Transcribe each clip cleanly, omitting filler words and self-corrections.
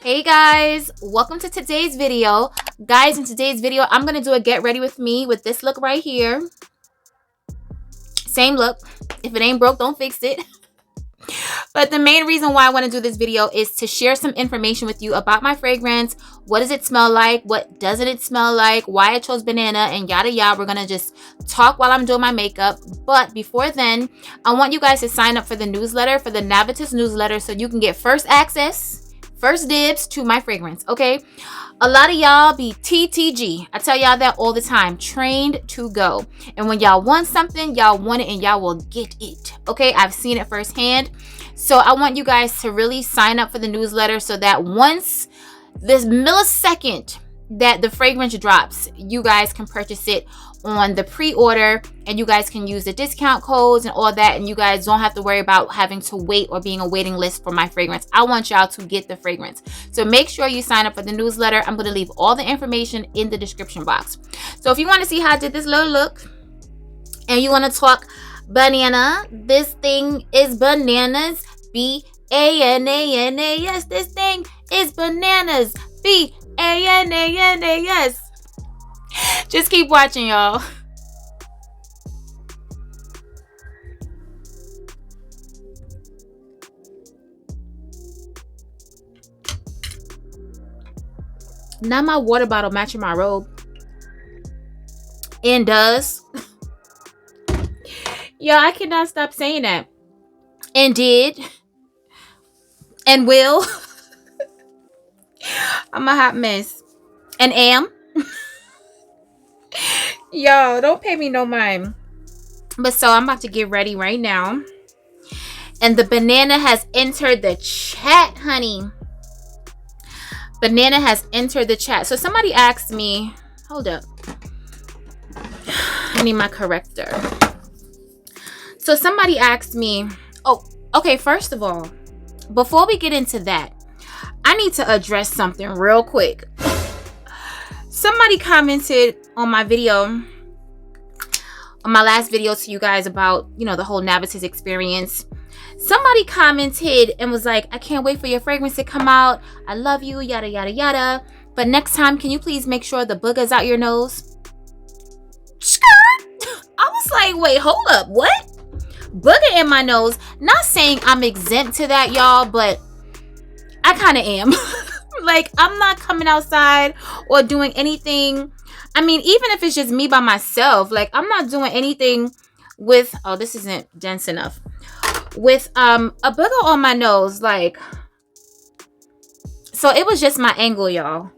Hey guys, welcome to today's video. Guys, in today's video, I'm going to do a get ready with me with this look right here. Same look. If it ain't broke, don't fix it. But the main reason why I want to do this video is to share some information with you about my fragrance. What does it smell like? What doesn't it smell like? Why I chose banana and yada yada. We're going to just talk while I'm doing my makeup. But before then, I want you guys to sign up for the newsletter, for the Navitus newsletter, so you can get first access, first dibs to my fragrance, okay? A lot of y'all be TTG. I tell y'all that all the time. Trained to go. And when y'all want something, y'all want it and y'all will get it. Okay? I've seen it firsthand. So I want you guys to really sign up for the newsletter so that once this millisecond that the fragrance drops, you guys can purchase it on the pre-order and you guys can use the discount codes and all that, and you guys don't have to worry about having to wait or being a waiting list for my fragrance. I want y'all to get the fragrance. So make sure you sign up for the newsletter. I'm going to leave all the information in the description box. So if you want to see how I did this little look and you want to talk banana, this thing is bananas. B-A-N-A-N-A-S. This thing is bananas. B-A-N-A-N-A-S. Just keep watching, y'all. Now my water bottle matching my robe. And does. Yo, I cannot stop saying that. And did. And will. I'm a hot mess. And am. Yo, don't pay me no mind. But so I'm about to get ready right now. And the banana has entered the chat, honey. Banana has entered the chat. So somebody asked me, hold up. I need my corrector. So somebody asked me, oh, okay, first of all, before we get into that, I need to address something real quick. Somebody commented on my video, on my last video to you guys about, you know, the whole Navitus experience. Somebody commented and was like, I can't wait for your fragrance to come out. I love you, yada, yada, yada. But next time, can you please make sure the booger's out your nose? I was like, wait, hold up, what? Booger in my nose? Not saying I'm exempt to that, y'all, but I kind of am. Like, I'm not coming outside or doing anything. I mean, even if it's just me by myself, like, I'm not doing anything with, oh, this isn't dense enough, with a booger on my nose. Like, so it was just my angle, y'all.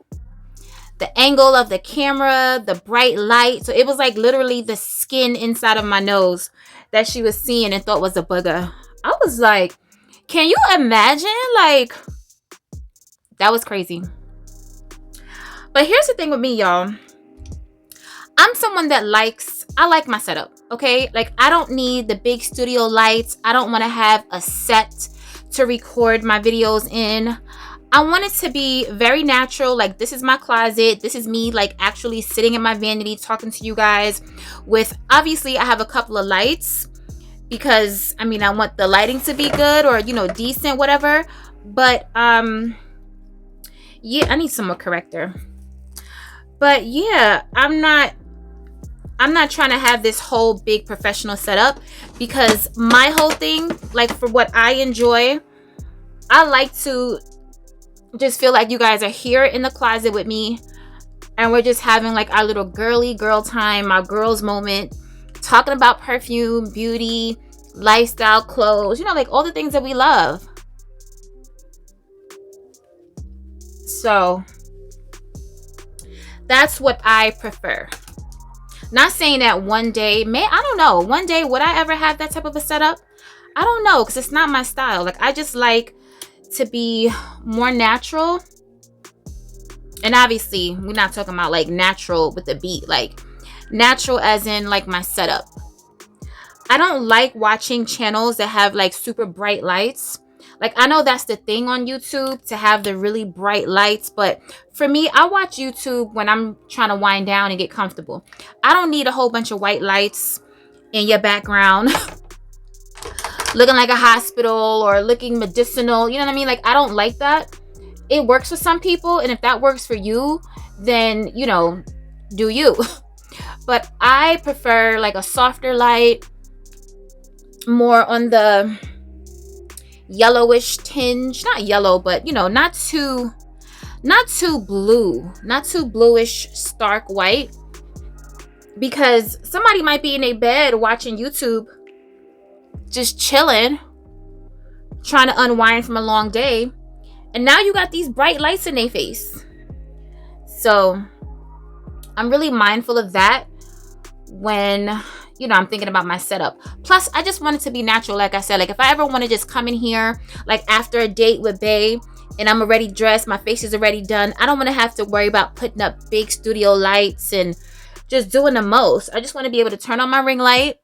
The angle of the camera, the bright light. So it was like literally the skin inside of my nose that she was seeing and thought was a booger. I was like, can you imagine? Like, that was crazy. But here's the thing with me, y'all. I'm someone that I like my setup, okay? Like, I don't need the big studio lights. I don't want to have a set to record my videos in. I want it to be very natural. Like, this is my closet. This is me, like, actually sitting in my vanity talking to you guys with, obviously, I have a couple of lights because, I mean, I want the lighting to be good or, you know, decent, whatever. But, yeah, I need some more corrector. But yeah, I'm not trying to have this whole big professional setup because my whole thing, like, for what I enjoy, I like to just feel like you guys are here in the closet with me and we're just having like our little girly girl time, our girls moment, talking about perfume, beauty, lifestyle, clothes, you know, like all the things that we love. So that's what I prefer. Not saying that one day, I don't know, one day would I ever have that type of a setup? I don't know, because it's not my style. Like, I just like to be more natural. And obviously, we're not talking about like natural with the beat, like natural as in like my setup. I don't like watching channels that have like super bright lights. Like, I know that's the thing on YouTube, to have the really bright lights. But for me, I watch YouTube when I'm trying to wind down and get comfortable. I don't need a whole bunch of white lights in your background looking like a hospital or looking medicinal. You know what I mean? Like, I don't like that. it works for some people, and if that works for you, then, you know, do you. But I prefer like a softer light, more on the yellowish tinge. Not yellow, but, you know, not too blue, not too bluish stark white, because somebody might be in a bed watching YouTube, just chilling, trying to unwind from a long day, and now you got these bright lights in their face. So I'm really mindful of that when, you know, I'm thinking about my setup. Plus, I just want it to be natural. Like I said, like if I ever want to just come in here, like after a date with Bae, and I'm already dressed, my face is already done, I don't want to have to worry about putting up big studio lights and just doing the most. I just want to be able to turn on my ring light,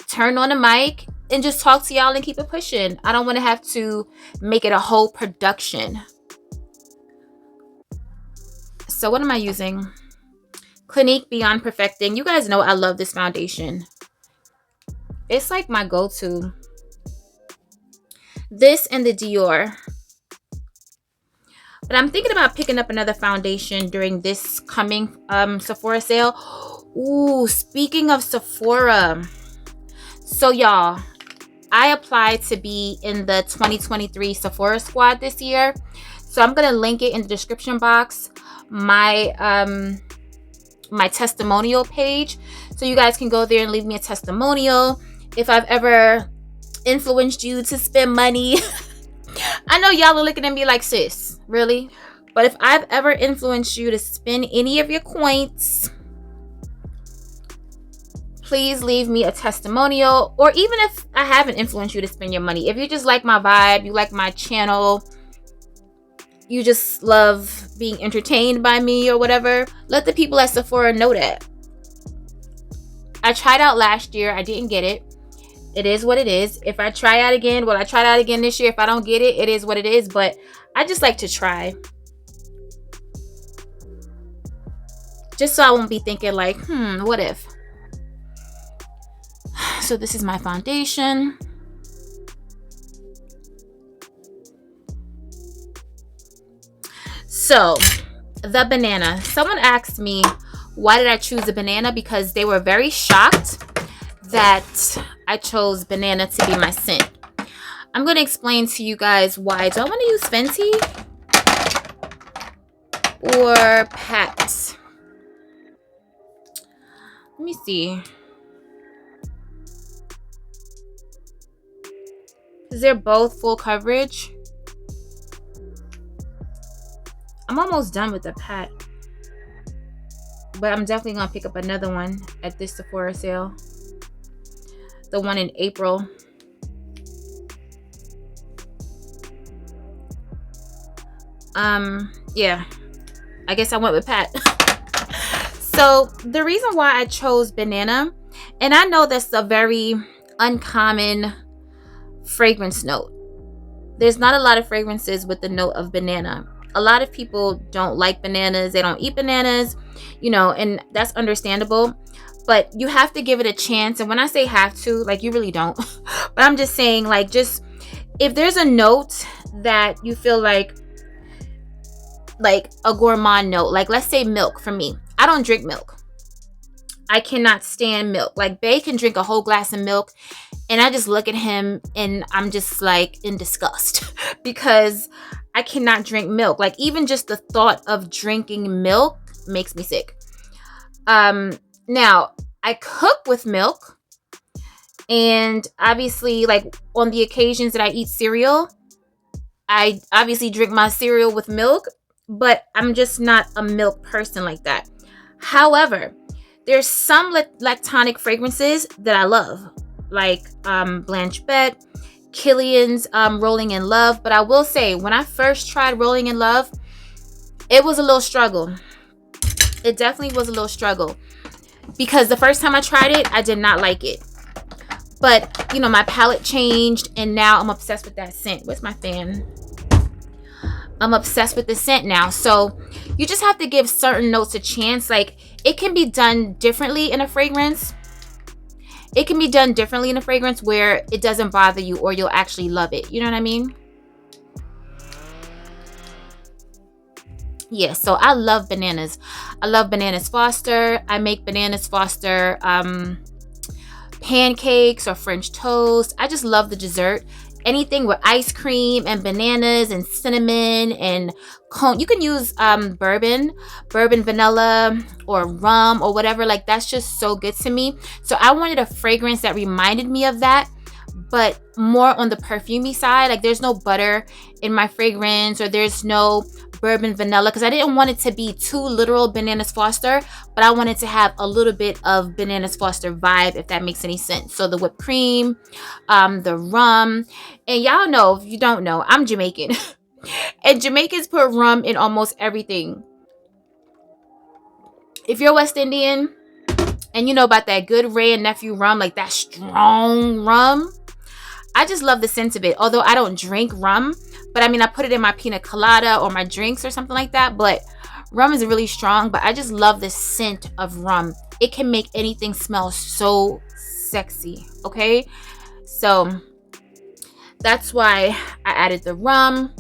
turn on the mic, and just talk to y'all and keep it pushing. I don't want to have to make it a whole production. So what am I using? Clinique Beyond Perfecting. You guys know I love this foundation. It's like my go-to. This and the Dior. But I'm thinking about picking up another foundation during this coming Sephora sale. Ooh, speaking of Sephora. So y'all, I applied to be in the 2023 Sephora squad this year. So I'm going to link it in the description box. My my testimonial page, so you guys can go there and leave me a testimonial if I've ever influenced you to spend money. I know y'all are looking at me like, sis, really? But if I've ever influenced you to spend any of your coins, please leave me a testimonial. Or even if I haven't influenced you to spend your money, if you just like my vibe, you like my channel, you just love being entertained by me or whatever, let the people at Sephora know that. I tried out last year. I didn't get it. It is what it is. If I try out again, well, I tried out again this year. If I don't get it, it is what it is. But I just like to try. Just so I won't be thinking like, what if? So this is my foundation. So, the banana. Someone asked me, why did I choose a banana? Because they were very shocked that I chose banana to be my scent. I'm going to explain to you guys why. Do I want to use Fenty or Pat? Let me see. Because they're both full coverage. I'm almost done with the Pat, but I'm definitely going to pick up another one at this Sephora sale. The one in April. Yeah, I guess I went with Pat. So the reason why I chose banana, and I know that's a very uncommon fragrance note. There's not a lot of fragrances with the note of banana. A lot of people don't like bananas. They don't eat bananas, you know, and that's understandable. But you have to give it a chance. And when I say have to, like, you really don't. But I'm just saying, like, just if there's a note that you feel like a gourmand note, like let's say milk for me. I don't drink milk. I cannot stand milk. Like, Bae can drink a whole glass of milk and I just look at him and I'm just like in disgust because I cannot drink milk. Like, even just the thought of drinking milk makes me sick. Now, I cook with milk, and obviously, like, on the occasions that I eat cereal, I obviously drink my cereal with milk, but I'm just not a milk person like that. However, there's some lactonic fragrances that I love, like Blanche Bette, Kilian's Rolling in Love. But I will say, when I first tried Rolling in Love, it was a little struggle. It definitely was a little struggle. Because the first time I tried it, I did not like it. But, you know, my palate changed, and now I'm obsessed with that scent. Where's my fan? I'm obsessed with the scent now. So you just have to give certain notes a chance. Like, it can be done differently in a fragrance. It can be done differently in a fragrance where it doesn't bother you or you'll actually love it. You know what I mean? Yeah, so I love bananas. I love bananas Foster. I make bananas Foster pancakes or French toast. I just love the dessert. Anything with ice cream and bananas and cinnamon and cone. You can use bourbon vanilla or rum or whatever. Like, that's just so good to me. So I wanted a fragrance that reminded me of that, but more on the perfumey side. Like, there's no butter in my fragrance, or there's no bourbon vanilla, because I didn't want it to be too literal Bananas Foster, but I wanted to have a little bit of Bananas Foster vibe, if that makes any sense. So the whipped cream, the rum, and y'all know, if you don't know, I'm Jamaican. And Jamaicans put rum in almost everything. If you're West Indian and you know about that good Ray and Nephew rum, like that strong rum, I just love the scent of it. Although I don't drink rum, but I mean, I put it in my pina colada or my drinks or something like that. But rum is really strong, but I just love the scent of rum. It can make anything smell so sexy, okay? So that's why I added the rum.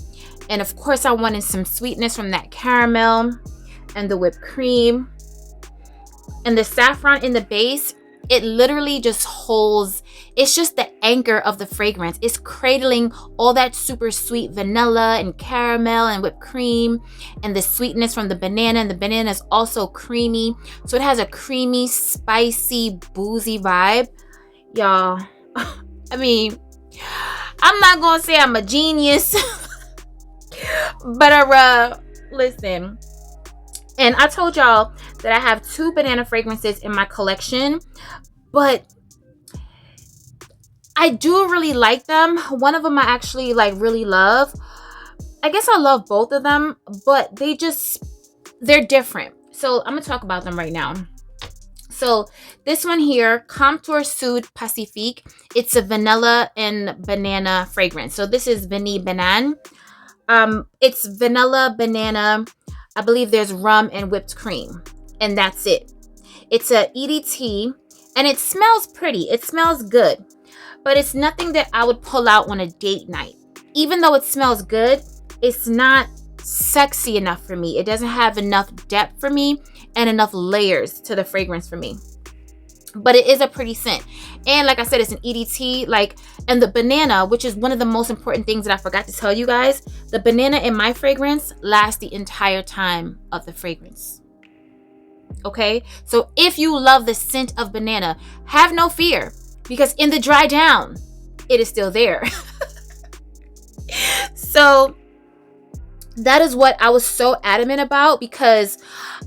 And of course, I wanted some sweetness from that caramel and the whipped cream. And the saffron in the base, it literally just holds, it's just the anchor of the fragrance. It's cradling all that super sweet vanilla and caramel and whipped cream and the sweetness from the banana. And the banana is also creamy. So it has a creamy, spicy, boozy vibe. Y'all, I mean, I'm not going to say I'm a genius, but listen. And I told y'all that I have 2 banana fragrances in my collection, but I do really like them. One of them I actually like really love. I guess I love both of them, but they're different. So I'm going to talk about them right now. So this one here, Comptoir Sud Pacifique, it's a vanilla and banana fragrance. So this is Vanille Banane. It's vanilla, banana, I believe there's rum and whipped cream, and that's it. It's a EDT, and it smells pretty. It smells good, but it's nothing that I would pull out on a date night. Even though it smells good, it's not sexy enough for me. It doesn't have enough depth for me and enough layers to the fragrance for me. But it is a pretty scent. And like I said, it's an EDT. And the banana, which is one of the most important things that I forgot to tell you guys, the banana in my fragrance lasts the entire time of the fragrance. Okay? So if you love the scent of banana, have no fear, because in the dry down, it is still there. So that is what I was so adamant about, because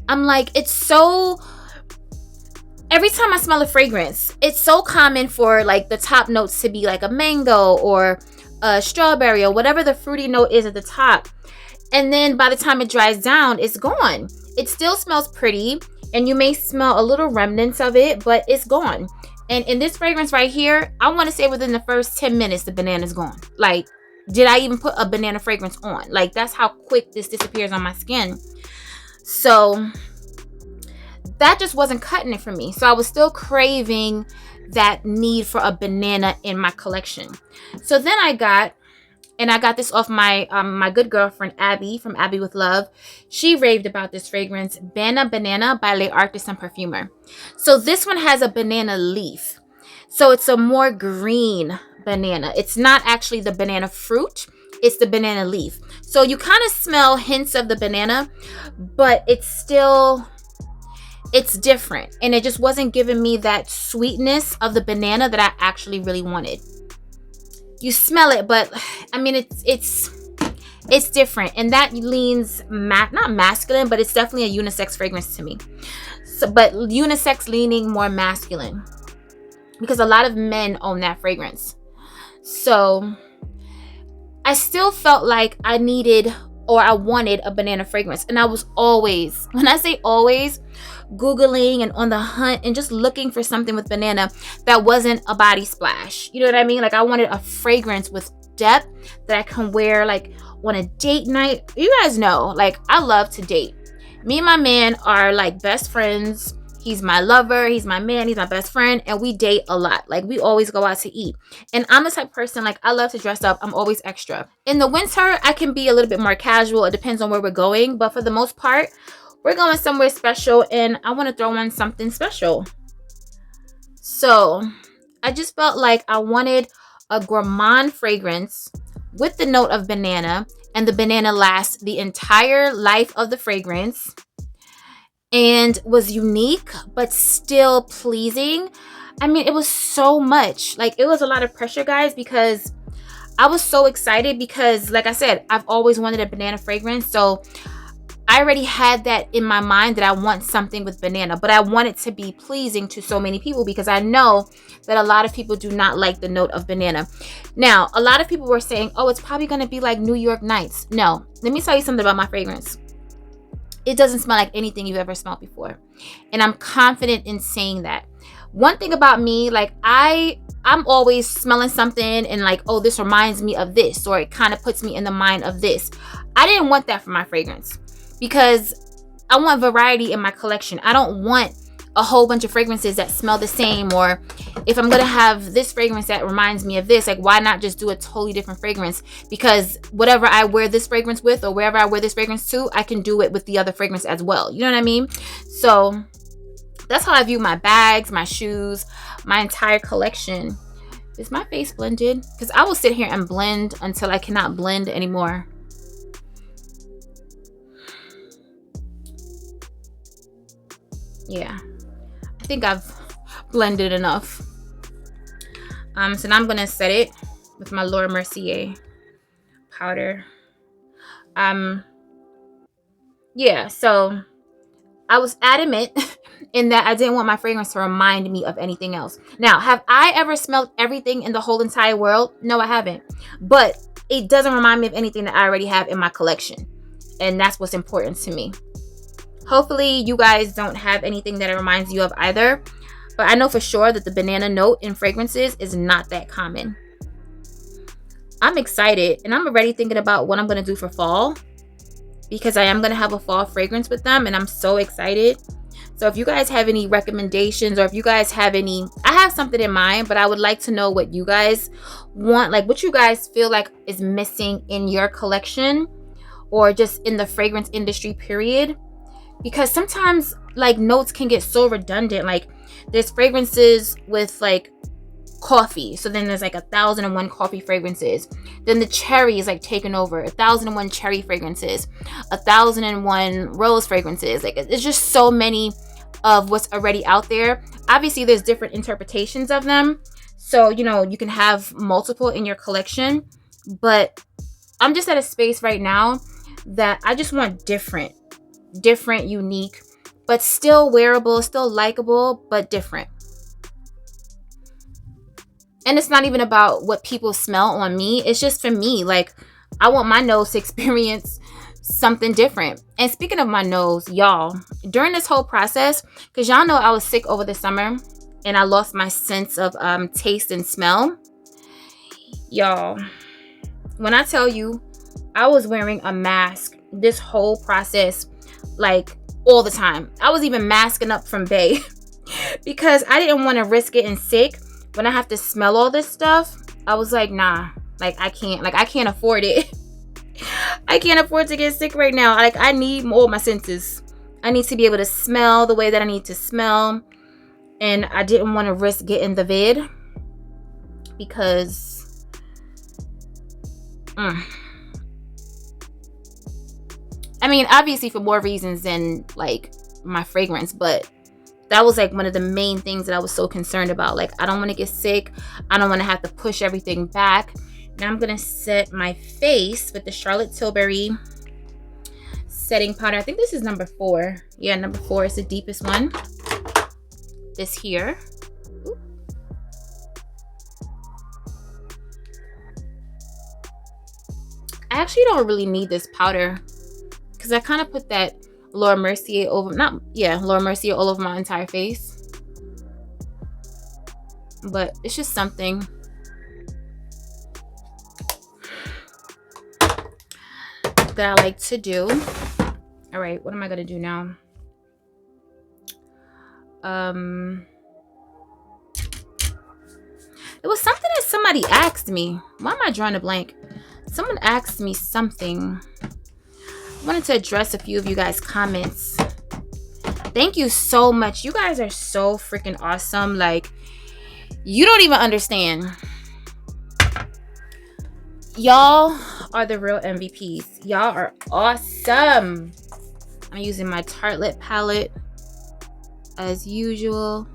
I'm like, it's so... Every time I smell a fragrance, it's so common for like the top notes to be like a mango or a strawberry or whatever the fruity note is at the top. And then by the time it dries down, it's gone. It still smells pretty, and you may smell a little remnants of it, but it's gone. And in this fragrance right here, I want to say within the first 10 minutes, the banana's gone. Like, did I even put a banana fragrance on? Like, that's how quick this disappears on my skin. So that just wasn't cutting it for me. So I was still craving that need for a banana in my collection. So then I got this off my my good girlfriend Abby from Abby with Love. She raved about this fragrance, Bana Banana by Les Artisans Parfumeurs. So this one has a banana leaf. So it's a more green banana. It's not actually the banana fruit. It's the banana leaf. So you kind of smell hints of the banana, but it's different. And it just wasn't giving me that sweetness of the banana that I actually really wanted. You smell it, but I mean, it's different. And that leans, not masculine, but it's definitely a unisex fragrance to me. So, but unisex leaning more masculine, because a lot of men own that fragrance. So I still felt like I needed, or I wanted, a banana fragrance. And I was always, when I say always, Googling and on the hunt and just looking for something with banana that wasn't a body splash. You know what I mean? Like, I wanted a fragrance with depth that I can wear like on a date night. You guys know, like, I love to date. Me and my man are like best friends. He's my lover, he's my man, he's my best friend, and we date a lot. Like, we always go out to eat. And I'm the type of person, like, I love to dress up. I'm always extra. In the winter, I can be a little bit more casual. It depends on where we're going. But for the most part, we're going somewhere special, and I want to throw on something special. So I just felt like I wanted a gourmand fragrance with the note of banana, and the banana lasts the entire life of the fragrance, and was unique but still pleasing. I mean, it was so much. Like, it was a lot of pressure, guys, because I was so excited because, like I said, I've always wanted a banana fragrance. So I already had that in my mind that I want something with banana, but I want it to be pleasing to so many people because I know that a lot of people do not like the note of banana. Now, a lot of people were saying, oh, it's probably going to be like New York Nights. No, let me tell you something about my fragrance. It doesn't smell like anything you've ever smelled before. And I'm confident in saying that. One thing about me, like, I'm always smelling something and like, oh, this reminds me of this, or it kind of puts me in the mind of this. I didn't want that for my fragrance because I want variety in my collection. I don't want a whole bunch of fragrances that smell the same, or if I'm going to have this fragrance that reminds me of this, like, why not just do a totally different fragrance? Because whatever I wear this fragrance with, or wherever I wear this fragrance to, I can do it with the other fragrance as well. You know what I mean? So that's how I view my bags, my shoes, my entire collection. Is my face blended? Because I will sit here and blend until I cannot blend anymore. Yeah, I think I've blended enough. So now I'm gonna set it with my Laura Mercier powder. Yeah, so I was adamant in that I didn't want my fragrance to remind me of anything else. Now, have I ever smelled everything in the whole entire world? No, I haven't. But it doesn't remind me of anything that I already have in my collection. And that's what's important to me. Hopefully you guys don't have anything that it reminds you of either. But I know for sure that the banana note in fragrances is not that common. I'm excited, and I'm already thinking about what I'm going to do for fall, because I am going to have a fall fragrance with them, and I'm so excited. So if you guys have any recommendations, or if you guys have any, I have something in mind, but I would like to know what you guys want, like what you guys feel like is missing in your collection, or just in the fragrance industry period. Because sometimes, like, notes can get so redundant. Like, there's fragrances with like coffee, so then there's like 1,001 coffee fragrances. Then the cherry is like taken over, 1,001 cherry fragrances, 1,001 rose fragrances. Like, it's just so many of what's already out there. Obviously there's different interpretations of them, so you know, you can have multiple in your collection, but I'm just at a space right now that I just want different, unique, but still wearable, still likable, but different. And it's not even about what people smell on me. It's just for me. Like, I want my nose to experience something different. And speaking of my nose, y'all, during this whole process, because y'all know I was sick over the summer and I lost my sense of taste and smell. Y'all, when I tell you, I was wearing a mask this whole process, like all the time. I was even masking up from Bay because I didn't want to risk getting sick when I have to smell all this stuff. I was like, nah, like I can't afford it. I can't afford to get sick right now. Like, I need all my senses. I need to be able to smell the way that I need to smell. And I didn't want to risk getting the vid because I mean, obviously for more reasons than like my fragrance, but that was like one of the main things that I was so concerned about. Like, I don't want to get sick. I don't want to have to push everything back. Now I'm going to set my face with the Charlotte Tilbury setting powder. I think this is number 4. Yeah, number 4 is the deepest one. This here. Ooh. I actually don't really need this powder because I kind of put that Laura Mercier over, Laura Mercier all over my entire face. But it's just something that I like to do. All right, what am I gonna do now? It was something that somebody asked me. Why am I drawing a blank? Someone asked me something. I wanted to address a few of you guys' comments. Thank you so much. You guys are so freaking awesome. Like, you don't even understand. Y'all are the real MVPs. Y'all are awesome. I'm using my Tartelette palette as usual.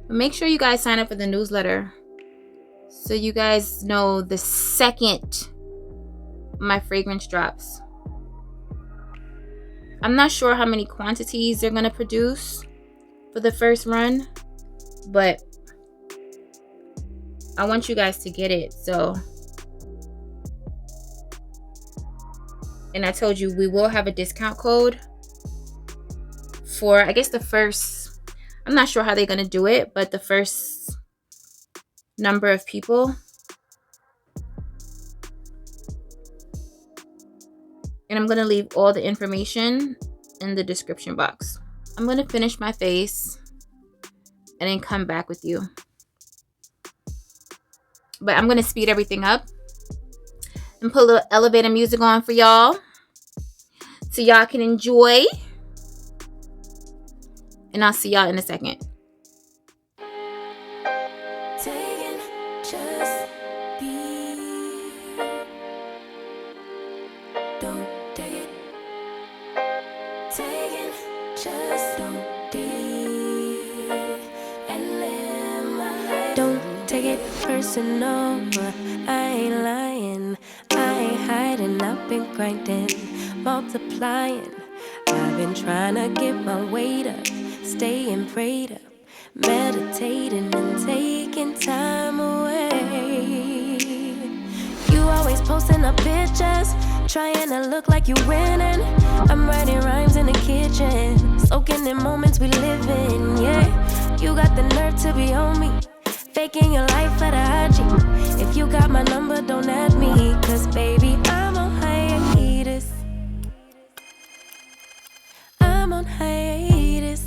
Make sure you guys sign up for the newsletter so you guys know the second my fragrance drops. I'm not sure how many quantities they're going to produce for the first run, but I want you guys to get it. So, and I told you we will have a discount code for, I guess, the first, I'm not sure how they're going to do it, but the first number of people. And I'm going to leave all the information in the description box. I'm going to finish my face and then come back with you. But I'm going to speed everything up and put a little elevator music on for y'all so y'all can enjoy. And I'll see y'all in a second. Don't take it personal, I ain't lying, I ain't hiding, I've been grinding, multiplying. I've been trying to get my weight up, staying prayed up, meditating and taking time away. You always posting up pictures, trying to look like you winning. I'm writing rhymes in the kitchen, soaking in moments we live in, yeah. You got the nerve to be on me, faking your life for the IG. If you got my number, don't add me, cause baby, I'm on hiatus. I'm on hiatus.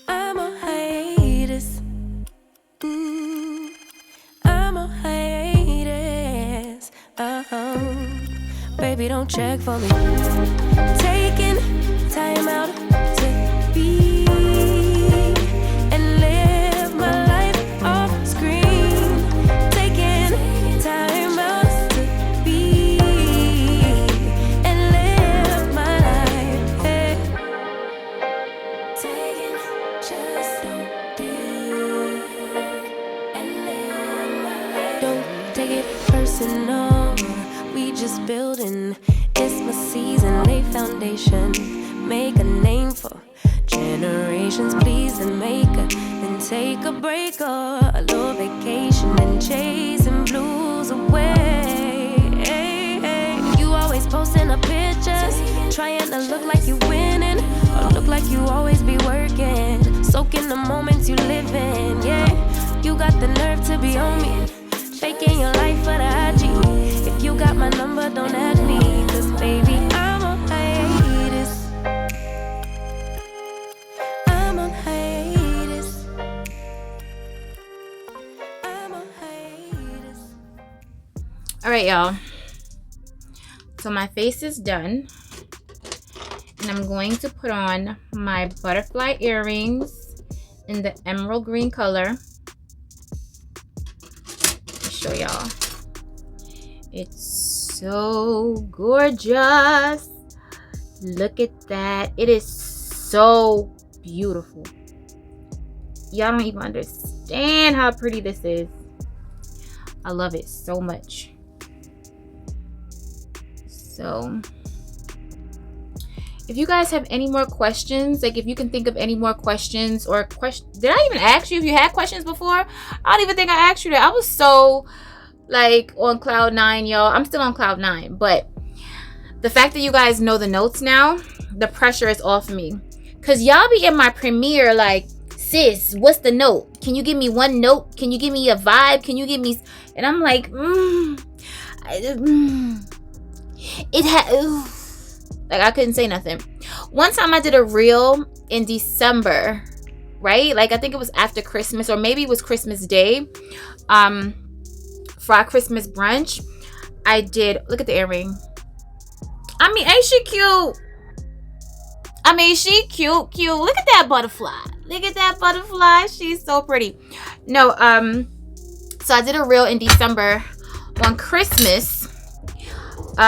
I'm on hiatus. I'm on hiatus. Baby, don't check for me. Taking time out to be and live my life off screen. Taking time out to be and live my life. Hey. Taking just don't do and live my life. Don't take it personal. We just building. It's my season, lay foundation. Make a name for generations, please and make a, then take a break or a little vacation and chasing blues away. Hey, hey. You always posting up pictures, trying to look like you winning, or look like you always be working, soaking the moments you live in, yeah. You got the nerve to be on me, faking your life for the IG. If you got my number, don't add me, cause baby, I'm on hiatus. I'm on hiatus. I'm on hiatus. Alright, y'all. So my face is done. And I'm going to put on my butterfly earrings in the emerald green color. Show y'all. It's so gorgeous. Look at that. It is so beautiful. Y'all don't even understand how pretty this is. I love it so much. So if you guys have any more questions, like if you can think of any more questions or did I even ask you if you had questions before? I don't even think I asked you that. I was so like on cloud 9, y'all. I'm still on cloud 9, but the fact that you guys know the notes now, the pressure is off me, because y'all be in my premiere like, sis, what's the note? Can you give me one note? Can you give me a vibe? Can you give me, and I'm like It had, like, I couldn't say nothing. One time I did a reel in December, right? Like, I think it was after Christmas, or maybe it was Christmas Day. For our Christmas brunch, I did, look at the earring. I mean, ain't she cute? I mean, she cute. Look at that butterfly. Look at that butterfly. She's so pretty. No, so I did a reel in December on Christmas.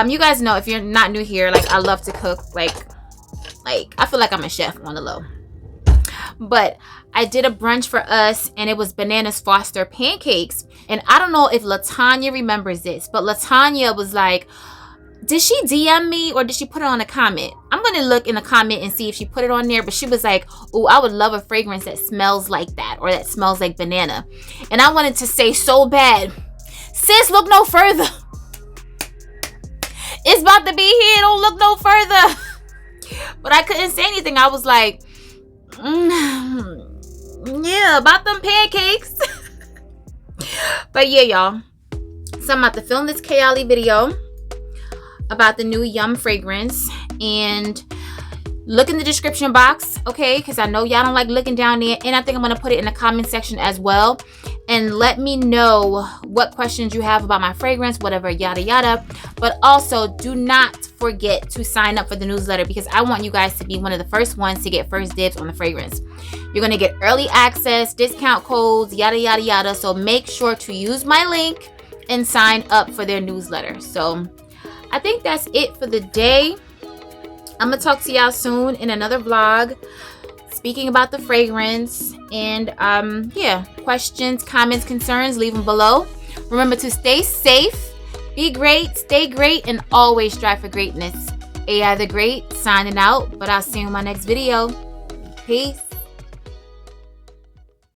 You guys know, if you're not new here, like, I love to cook. Like I feel like I'm a chef on the low. But I did a brunch for us, and it was Bananas Foster pancakes. And I don't know if LaTanya remembers this, but LaTanya was like, did she DM me or did she put it on a comment? I'm going to look in the comment and see if she put it on there. But she was like, oh, I would love a fragrance that smells like that, or that smells like banana. And I wanted to say so bad, sis, look no further. It's about to be here. Don't look no further. But I couldn't say anything. I was like, yeah, about them pancakes. But yeah, y'all. So I'm about to film this Kayali video about the new Yum fragrance, and look in the description box, okay? Because I know y'all don't like looking down there, and I think I'm going to put it in the comment section as well. And let me know what questions you have about my fragrance, whatever, yada yada. But also, do not forget to sign up for the newsletter, because I want you guys to be one of the first ones to get first dibs on the fragrance. You're going to get early access, discount codes, yada yada yada. So make sure to use my link and sign up for their newsletter. So I think that's it for the day. I'm going to talk to y'all soon in another vlog speaking about the fragrance. And yeah, questions, comments, concerns, leave them below. Remember to stay safe, be great, stay great, and always strive for greatness. AI the Great signing out, but I'll see you in my next video. Peace.